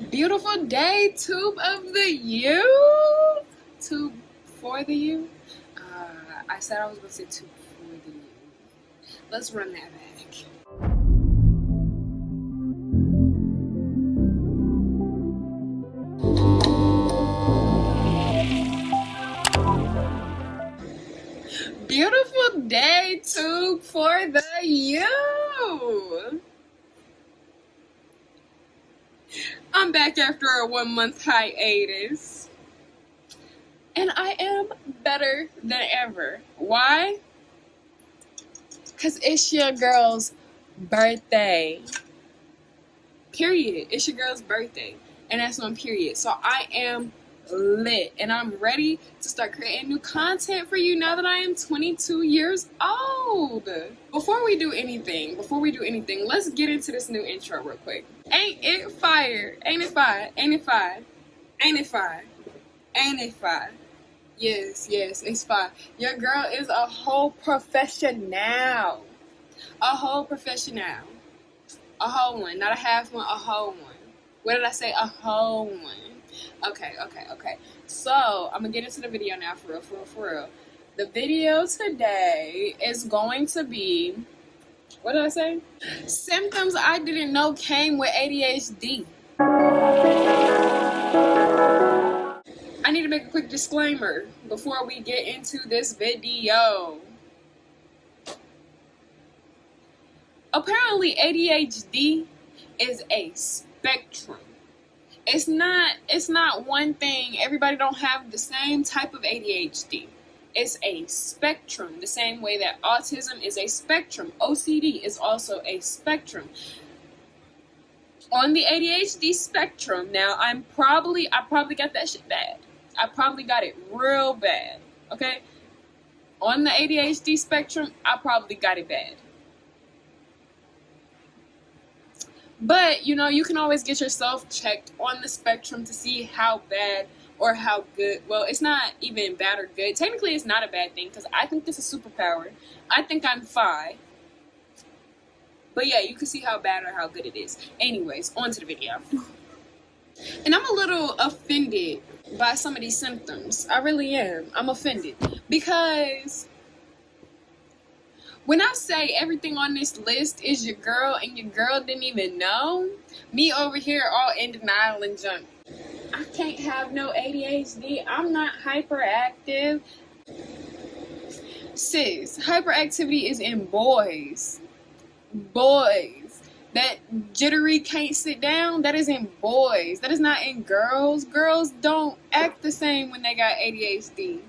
Beautiful day, tube of the U. Tube for the U. I said I was going to say tube for the U. Let's run that back. Beautiful day, tube for the U. I'm back after a 1 month hiatus, and I am better than ever. Why? Because it's your girl's birthday. Period. It's your girl's birthday, and that's on period. So I am lit, and I'm ready to start creating new content for you now that I am 22 years old. Before we do anything, let's get into this new intro real quick. Ain't it fire? Ain't it fire? Ain't it fire? Ain't it fire? Ain't it fire? Yes, it's fire. Your girl is a whole professional. A whole professional. A whole one, not a half one, a whole one. What did I say? A whole one. Okay. So, I'm going to get into the video now, for real. The video today is going to be, what did I say? Symptoms I didn't know came with ADHD. I need to make a quick disclaimer before we get into this video. Apparently, ADHD is a spectrum. It's not one thing. Everybody don't have the same type of ADHD. It's a spectrum, the same way that autism is a spectrum. OCD is also a spectrum. On the ADHD spectrum, now I probably got that shit bad. I probably got it real bad. Okay? On the ADHD spectrum, I probably got it bad. But, you can always get yourself checked on the spectrum to see how bad or how good. Well, it's not even bad or good. Technically, it's not a bad thing because I think this is a superpower. I think I'm fine. But yeah, you can see how bad or how good it is. Anyways, on to the video. And I'm a little offended by some of these symptoms. I really am. I'm offended. Because when I say everything on this list is your girl and your girl didn't even know, me over here all in denial and junk. I can't have no ADHD. I'm not hyperactive. Sis, hyperactivity is in boys. Boys. That jittery can't sit down, that is in boys. That is not in girls. Girls don't act the same when they got ADHD.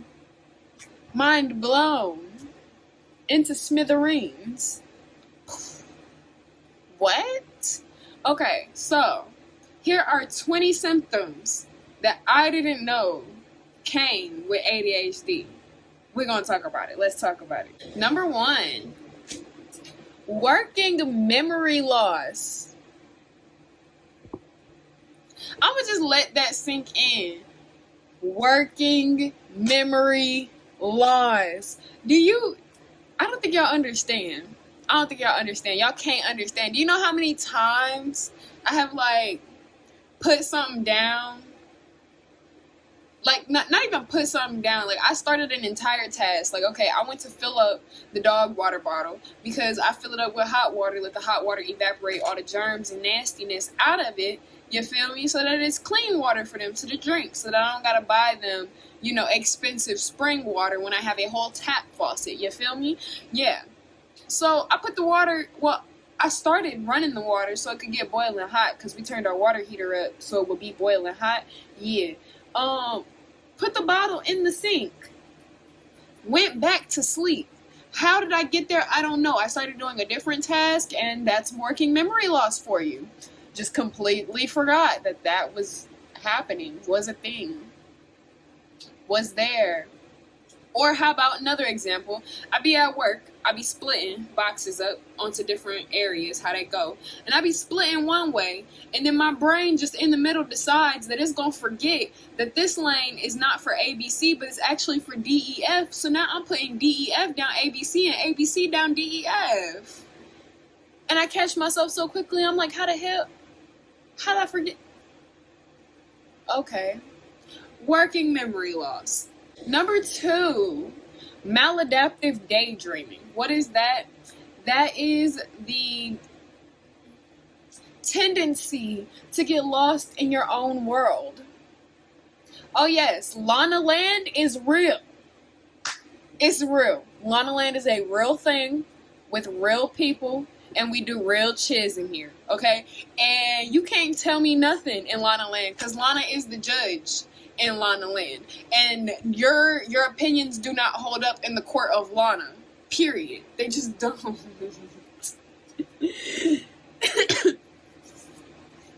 Mind blown. Into smithereens. What? Okay, so here are 20 symptoms that I didn't know came with ADHD. We're going to talk about it. Let's talk about it. Number 1, working memory loss. I'm going to just let that sink in. Working memory loss. I don't think y'all understand. Y'all can't understand. Do you know how many times I have, put something down? Not even put something down. I started an entire task. Okay, I went to fill up the dog water bottle because I fill it up with hot water, let the hot water evaporate all the germs and nastiness out of it. You feel me? So that it's clean water for them to drink, so that I don't gotta buy them, expensive spring water when I have a whole tap faucet. You feel me? Yeah. So I put the water, I started running the water so it could get boiling hot because we turned our water heater up so it would be boiling hot. Yeah. Put the bottle in the sink. Went back to sleep. How did I get there? I don't know. I started doing a different task, and that's working memory loss for you. Just completely forgot that was happening, was a thing, was there. Or how about another example? I be at work, I be splitting boxes up onto different areas, how they go. And I be splitting one way, and then my brain just in the middle decides that it's gonna forget that this lane is not for ABC, but it's actually for DEF. So now I'm putting DEF down ABC and ABC down DEF. And I catch myself so quickly, I'm like, how the hell? How did I forget? Okay. Working memory loss. Number 2, maladaptive daydreaming. What is that? That is the tendency to get lost in your own world. Oh yes, Lana Land is real. It's real. Lana Land is a real thing with real people, and we do real chiz in here, okay? And you can't tell me nothing in Lana Land, because Lana is the judge in Lana Land. And your opinions do not hold up in the court of Lana. Period. They just don't.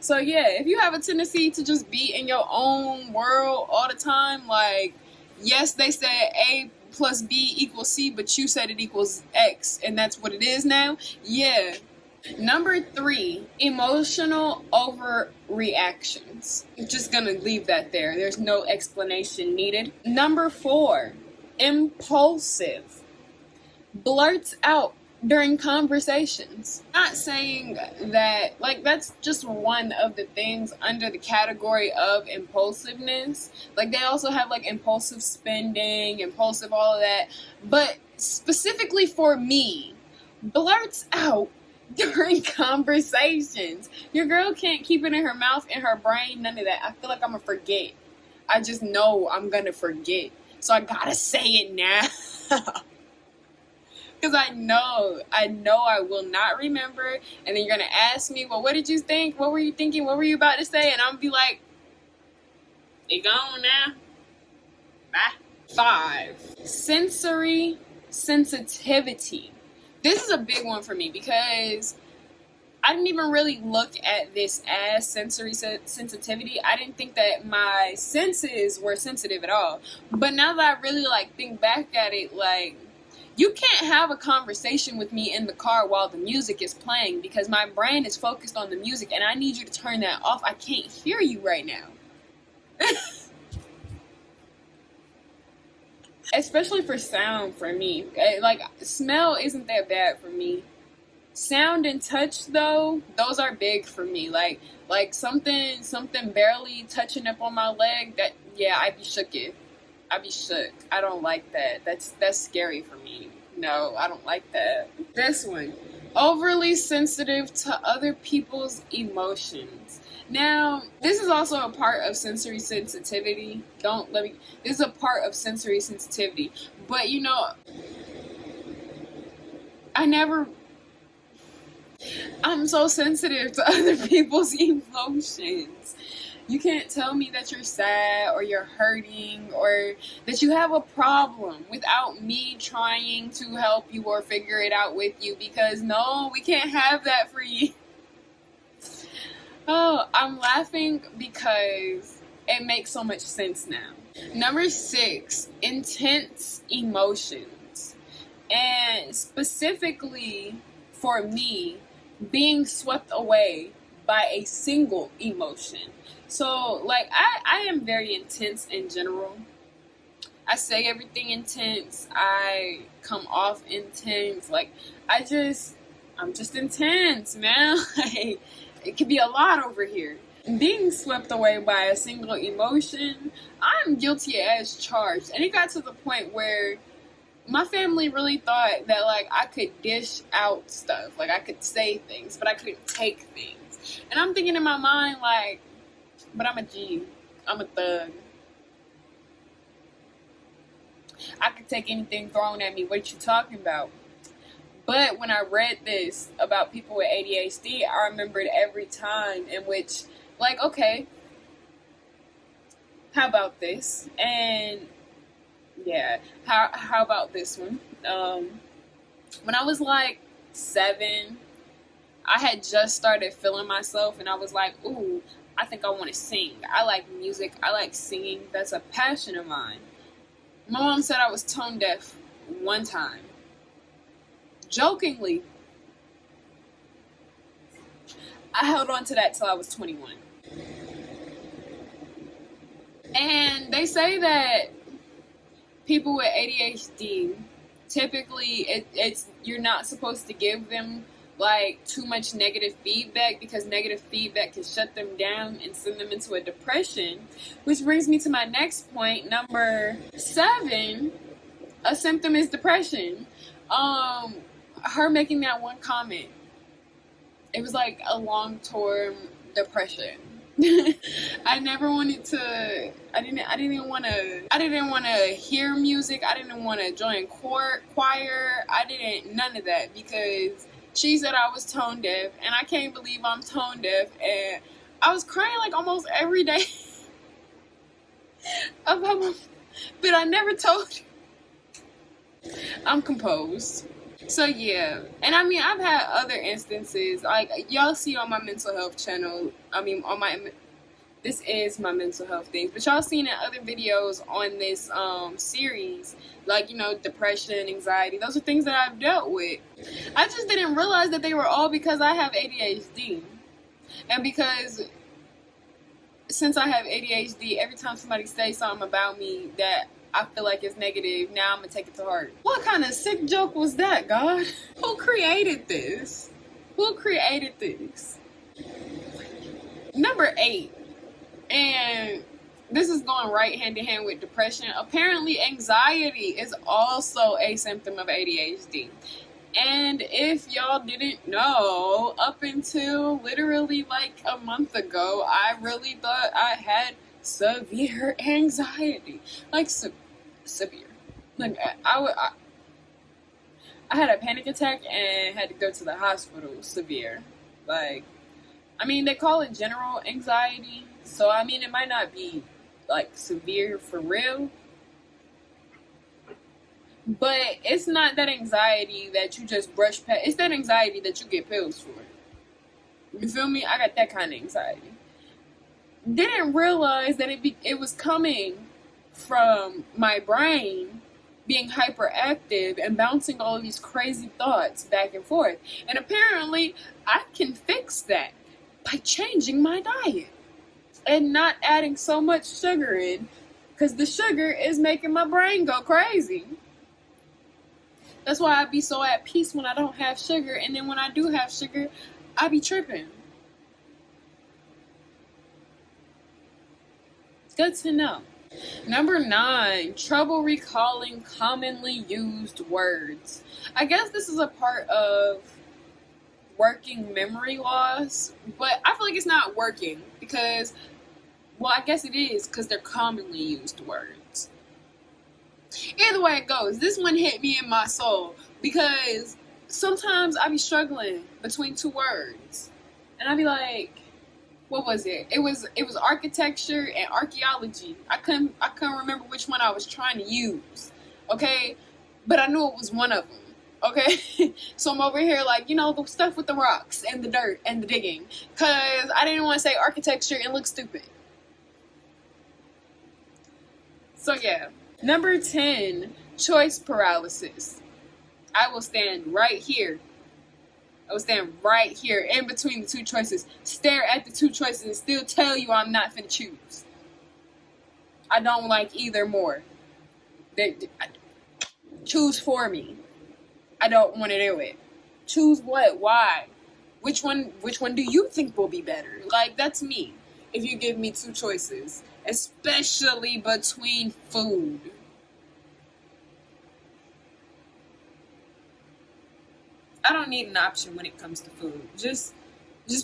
So yeah, if you have a tendency to just be in your own world all the time, like, yes, they said A plus B equals C, but you said it equals X, and that's what it is now, yeah. Number 3, emotional overreactions. I'm just gonna leave that there. There's no explanation needed. Number 4, impulsive. Blurts out during conversations. Not saying that, like, that's just one of the things under the category of impulsiveness. Like, they also have, like, impulsive spending, impulsive all of that. But specifically for me, blurts out during conversations. Your girl can't keep it in her mouth, in her brain, none of that. I feel like I'm gonna forget. I just know I'm gonna forget. So I gotta say it now. Because I know I will not remember, and then you're going to ask me, well, what did you think? What were you thinking? What were you about to say? And I'm going to be like, it gone now. Bye. 5, sensory sensitivity. This is a big one for me because I didn't even really look at this as sensory sensitivity. I didn't think that my senses were sensitive at all. But now that I really, like, think back at it, like, you can't have a conversation with me in the car while the music is playing because my brain is focused on the music and I need you to turn that off. I can't hear you right now. Especially for sound for me. Like, smell isn't that bad for me. Sound and touch, though, those are big for me. Like something barely touching up on my leg, that, yeah, I'd be shooketh. I'd be shook. I don't like that. That's scary for me. No, I don't like that. This one. Overly sensitive to other people's emotions. Now, this is also a part of sensory sensitivity. This is a part of sensory sensitivity. But, you know, I'm so sensitive to other people's emotions. You can't tell me that you're sad or you're hurting or that you have a problem without me trying to help you or figure it out with you, because no, we can't have that for you. Oh, I'm laughing because it makes so much sense now. Number 6, intense emotions. And specifically for me, being swept away by a single emotion. So, like, I am very intense in general. I say everything intense. I come off intense. Like, I'm just intense, man. Like, it could be a lot over here. Being swept away by a single emotion, I'm guilty as charged. And it got to the point where my family really thought that, like, I could dish out stuff. Like, I could say things, but I couldn't take things. And I'm thinking in my mind, like, but I'm a G. I'm a thug. I could take anything thrown at me. What you talking about? But when I read this about people with ADHD, I remembered every time in which, like, okay, how about this? And yeah, how about this one? When I was like 7, I had just started feeling myself, and I was like, ooh, I think I want to sing. I like music. I like singing. That's a passion of mine. My mom said I was tone deaf one time. Jokingly. I held on to that till I was 21. And they say that people with ADHD, typically you're not supposed to give them like too much negative feedback, because negative feedback can shut them down and send them into a depression. Which brings me to my next point, number 7. A symptom is depression. Her making that one comment, it was like a long-term depression. I never wanted to. I didn't want to hear music. I didn't want to join choir. I didn't none of that, because she said I was tone deaf, and I can't believe I'm tone deaf. And I was crying like almost every day about my, but I never told her. I'm composed. So yeah, and I mean, I've had other instances, like y'all see on my mental health channel. I mean, this is my mental health things, but y'all seen in other videos on this series, like, you know, depression, anxiety. Those are things that I've dealt with. I just didn't realize that they were all because I have ADHD, and because since I have ADHD, every time somebody says something about me that I feel like it's negative, now I'm gonna take it to heart. What kind of sick joke was that, God? Who created this? Who created this? Number 8, and this is going right hand in hand with depression. Apparently, anxiety is also a symptom of ADHD. And if y'all didn't know, up until literally like a month ago, I really thought I had severe anxiety. Like, severe. Like, I had a panic attack and had to go to the hospital. Severe. Like, I mean, they call it general anxiety, so I mean, it might not be like severe for real, but it's not that anxiety that you just brush past. It's that anxiety that you get pills for. You feel me? I got that kind of anxiety. Didn't realize that it was coming from my brain being hyperactive and bouncing all of these crazy thoughts back and forth. And apparently, I can fix that by changing my diet and not adding so much sugar in, because the sugar is making my brain go crazy. That's why I be so at peace when I don't have sugar, and then when I do have sugar, I be tripping. Good to know. Number 9, trouble recalling commonly used words. I guess this is a part of working memory loss, but I feel like it's not working because, well, I guess it is because they're commonly used words. Either way it goes, this one hit me in my soul because sometimes I be struggling between 2 words, and I be like, what was it? It was architecture and archaeology. I couldn't remember which one I was trying to use. Okay, but I knew it was one of them. Okay, so I'm over here like, you know, the stuff with the rocks and the dirt and the digging, because I didn't want to say architecture and look stupid. So yeah. Number 10, choice paralysis. I will stand right here. I will stand right here in between the 2 choices, stare at the 2 choices, and still tell you I'm not finna choose. I don't like either more. Choose for me. I don't want to do it. Choose what? Why? Which one do you think will be better? Like, that's me. If you give me 2 choices, especially between food. I don't need an option when it comes to food. Just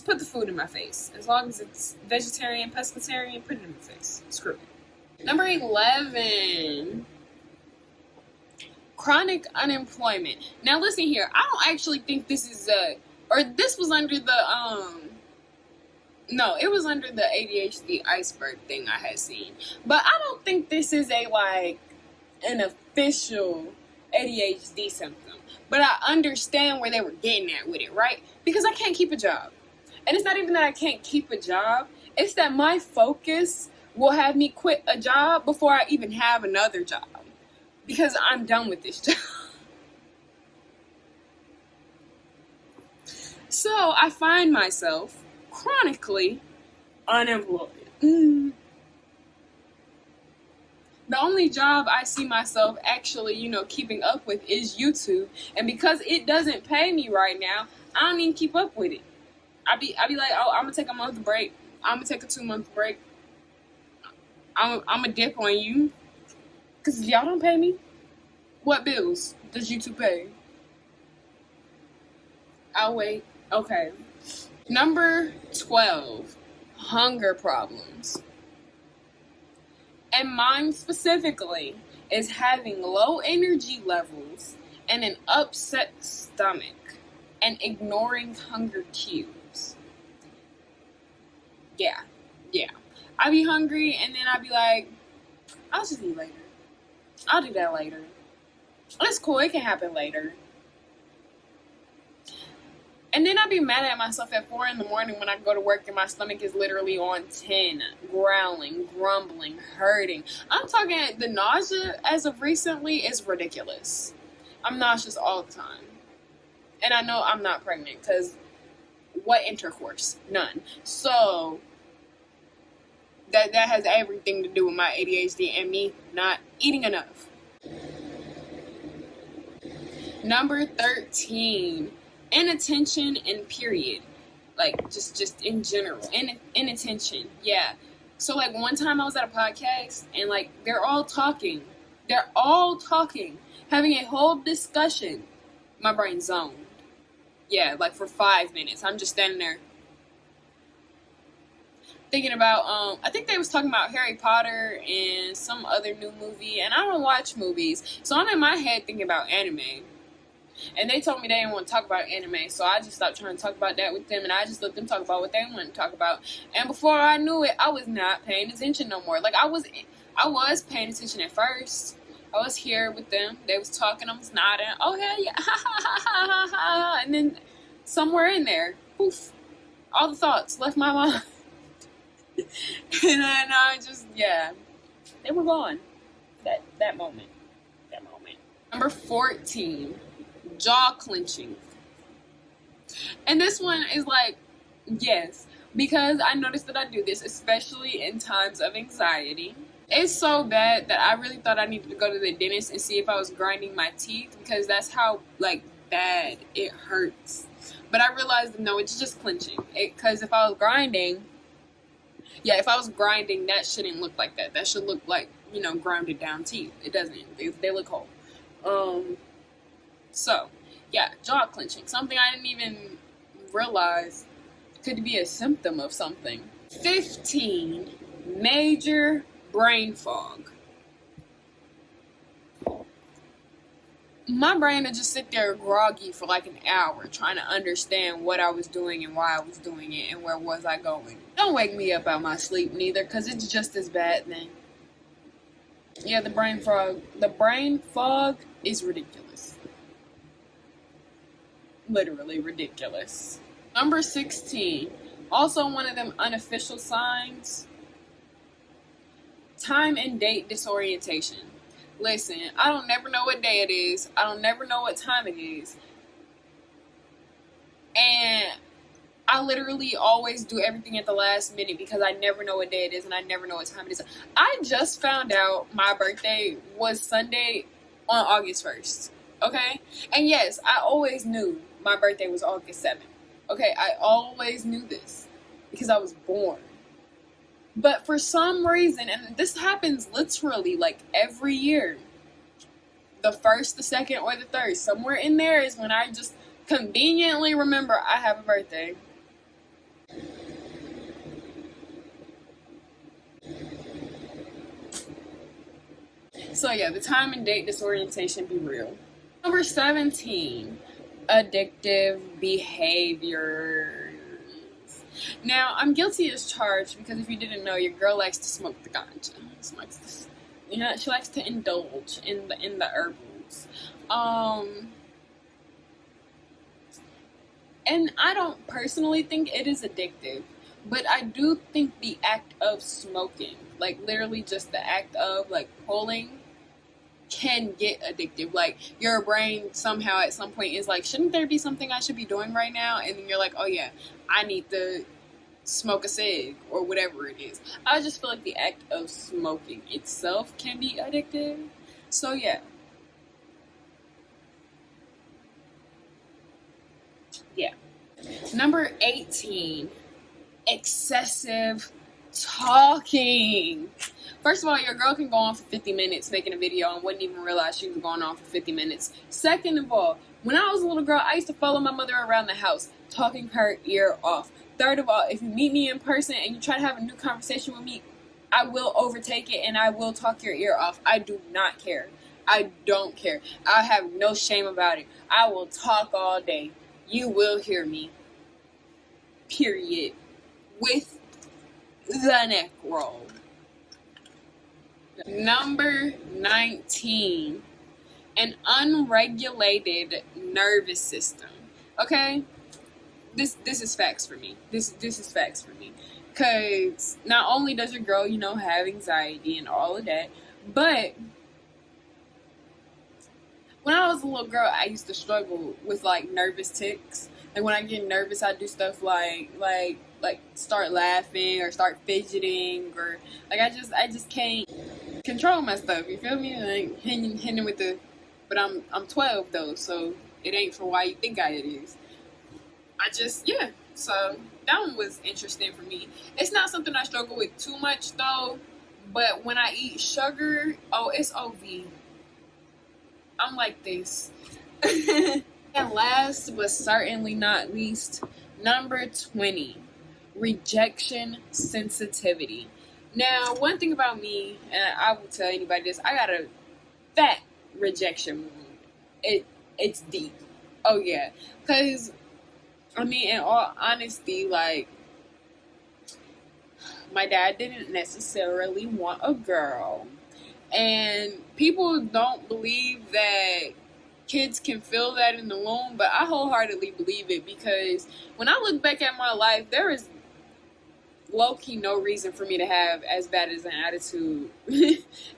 put the food in my face. As long as it's vegetarian, pescatarian, put it in my face. Screw it. Number 11. Chronic unemployment. Now listen here. I don't actually think this is this was under the no, it was under the ADHD iceberg thing I had seen. But I don't think this is an official ADHD symptom. But I understand where they were getting at with it, right? Because I can't keep a job. And it's not even that I can't keep a job. It's that my focus will have me quit a job before I even have another job. Because I'm done with this job. So I find myself chronically unemployed. The only job I see myself actually, keeping up with is YouTube. And because it doesn't pay me right now, I don't even keep up with it. I be like, oh, I'm gonna take a month break. I'm gonna take a 2-month break. I'm gonna dip on you. Cause y'all don't pay me. What bills does YouTube pay? I'll wait. Okay. Number 12, hunger problems. And mine specifically is having low energy levels and an upset stomach and ignoring hunger cues. Yeah. I be hungry and then I be like, I'll just eat later. I'll do that later. It's cool. It can happen later. And then I'd be mad at myself at 4 in the morning when I go to work and my stomach is literally on 10, growling, grumbling, hurting. I'm talking, the nausea as of recently is ridiculous. I'm nauseous all the time. And I know I'm not pregnant because what intercourse? None. So that has everything to do with my ADHD and me not eating enough. Number 13. Inattention and period. Like, just in general. Inattention. Yeah. So, like, one time I was at a podcast, and, like, they're all talking. Having a whole discussion. My brain zoned. Yeah, like, for 5 minutes. I'm just standing there thinking about, I think they was talking about Harry Potter and some other new movie, and I don't watch movies. So, I'm in my head thinking about anime. And they told me they didn't want to talk about anime, so I just stopped trying to talk about that with them, and I just let them talk about what they wanted to talk about. And before I knew it, I was not paying attention no more. Like, I was paying attention at first. I was here with them. They was talking. I was nodding. Oh, hell yeah. Ha, ha, ha, ha, ha, ha. And then somewhere in there, poof, all the thoughts left my mind. And then I just, yeah, they were gone. That moment. Number 14. Jaw clenching. And this one is like, yes, because I noticed that I do this, especially in times of anxiety. It's so bad that I really thought I needed to go to the dentist and see if I was grinding my teeth, because that's how, like, bad it hurts. But I realized, no, it's just clenching. Because if I was grinding, that shouldn't look like that. That should look like, grounded down teeth. It doesn't. They look whole. So, yeah, jaw clenching. Something I didn't even realize could be a symptom of something. 15, major brain fog. My brain would just sit there groggy for like an hour trying to understand what I was doing and why I was doing it and where was I going. Don't wake me up out my sleep neither, because it's just as bad then. Yeah, the brain fog is ridiculous. Literally ridiculous. Number 16. Also one of them unofficial signs. Time and date disorientation. Listen, I don't never know what day it is. I don't never know what time it is. And I literally always do everything at the last minute because I never know what day it is and I never know what time it is. I just found out my birthday was Sunday on August 1st. Okay? And yes, I always knew my birthday was August 7th. Okay? I always knew this because I was born. But for some reason, and this happens literally like every year, the 1st, the 2nd, or the 3rd, somewhere in there is when I just conveniently remember I have a birthday. So yeah, the time and date disorientation be real. Number 17, addictive behaviors. Now, I'm guilty as charged because if you didn't know, your girl likes to smoke the ganja. She likes to indulge in the herbals. And I don't personally think it is addictive, but I do think the act of smoking, like literally just the act of like pulling, can get addictive. Like your brain somehow at some point is like, shouldn't there be something I should be doing right now? And then you're like, oh yeah, I need to smoke a cig or whatever it is. I just feel like the act of smoking itself can be addictive. So yeah. Yeah. Number 18, excessive talking. First of all, your girl can go on for 50 minutes making a video and wouldn't even realize she was going on for 50 minutes. Second of all, when I was a little girl, I used to follow my mother around the house, talking her ear off. Third of all, if you meet me in person and you try to have a new conversation with me, I will overtake it and I will talk your ear off. I do not care. I don't care. I have no shame about it. I will talk all day. You will hear me. Period. With the neck roll. Number 19, an unregulated nervous system. Okay? This is facts for me. This is facts for me. Because not only does your girl, have anxiety and all of that, but when I was a little girl, I used to struggle with like nervous tics. Like when I get nervous, I do stuff like start laughing or start fidgeting, or like I just can't control my stuff. You feel me? Like hitting with the, but I'm 12 though, so it ain't for why you think it is. So that one was interesting for me. It's not something I struggle with too much though, but when I eat sugar, it's OV. I'm like this. And last but certainly not least, number 20, rejection sensitivity. Now, one thing about me, and I will tell anybody this, I got a fat rejection wound. It's deep. Oh yeah, because in all honesty, like my dad didn't necessarily want a girl, and people don't believe that kids can feel that in the womb, but I wholeheartedly believe it, because when I look back at my life, there is low-key no reason for me to have as bad as an attitude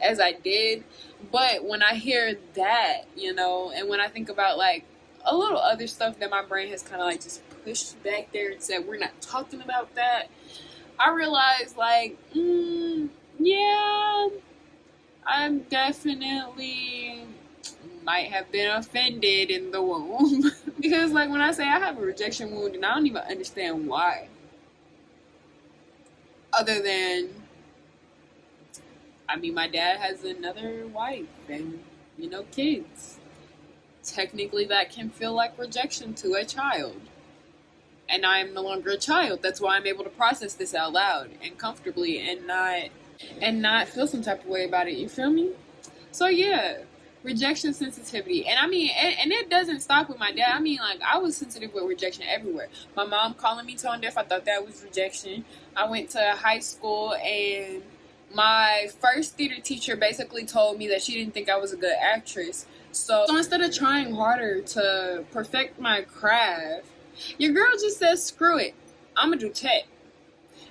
as I did. But when I hear that, and when I think about like a little other stuff that my brain has kind of like just pushed back there and said we're not talking about that, I realize like yeah, I'm definitely might have been offended in the womb. Because like when I say I have a rejection wound, and I don't even understand why, other than my dad has another wife and kids. Technically that can feel like rejection to a child, and I am no longer a child. That's why I'm able to process this out loud and comfortably and not feel some type of way about it. You feel me? So yeah, rejection sensitivity. And and it doesn't stop with my dad. Like I was sensitive with rejection everywhere. My mom calling me tone deaf, I thought that was rejection. I went to high school and my first theater teacher basically told me that she didn't think I was a good actress. So instead of trying harder to perfect my craft, your girl just says, screw it, I'm gonna do tech.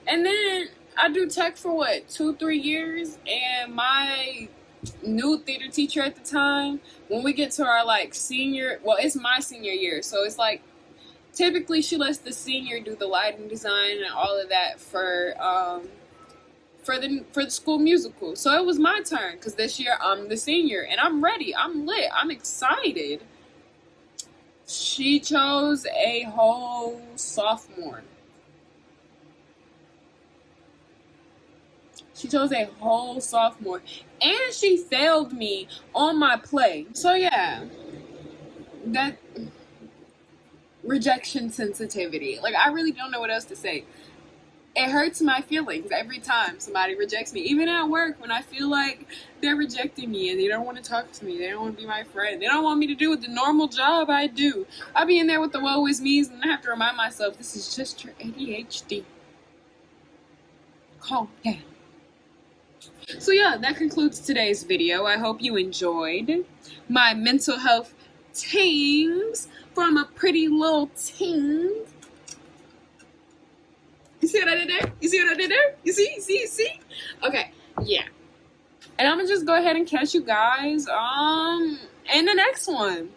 And then I do tech for 2-3 years, and my new theater teacher at the time, when we get to our it's my senior year, so it's like typically she lets the senior do the lighting design and all of that for the school musical. So it was my turn, because this year I'm the senior and I'm ready, I'm lit, I'm excited. She chose a whole sophomore. And she failed me on my play. So yeah, that rejection sensitivity. Like I really don't know what else to say. It hurts my feelings every time somebody rejects me. Even at work, when I feel like they're rejecting me and they don't want to talk to me, they don't want to be my friend, they don't want me to do the normal job I do. I be in there with the woe is me's, and I have to remind myself, this is just your ADHD. Calm down. So yeah, that concludes today's video. I hope you enjoyed my mental health Tingz from a pretty little Tingz. You see what I did there? You see? Okay, yeah. And I'm gonna just go ahead and catch you guys in the next one.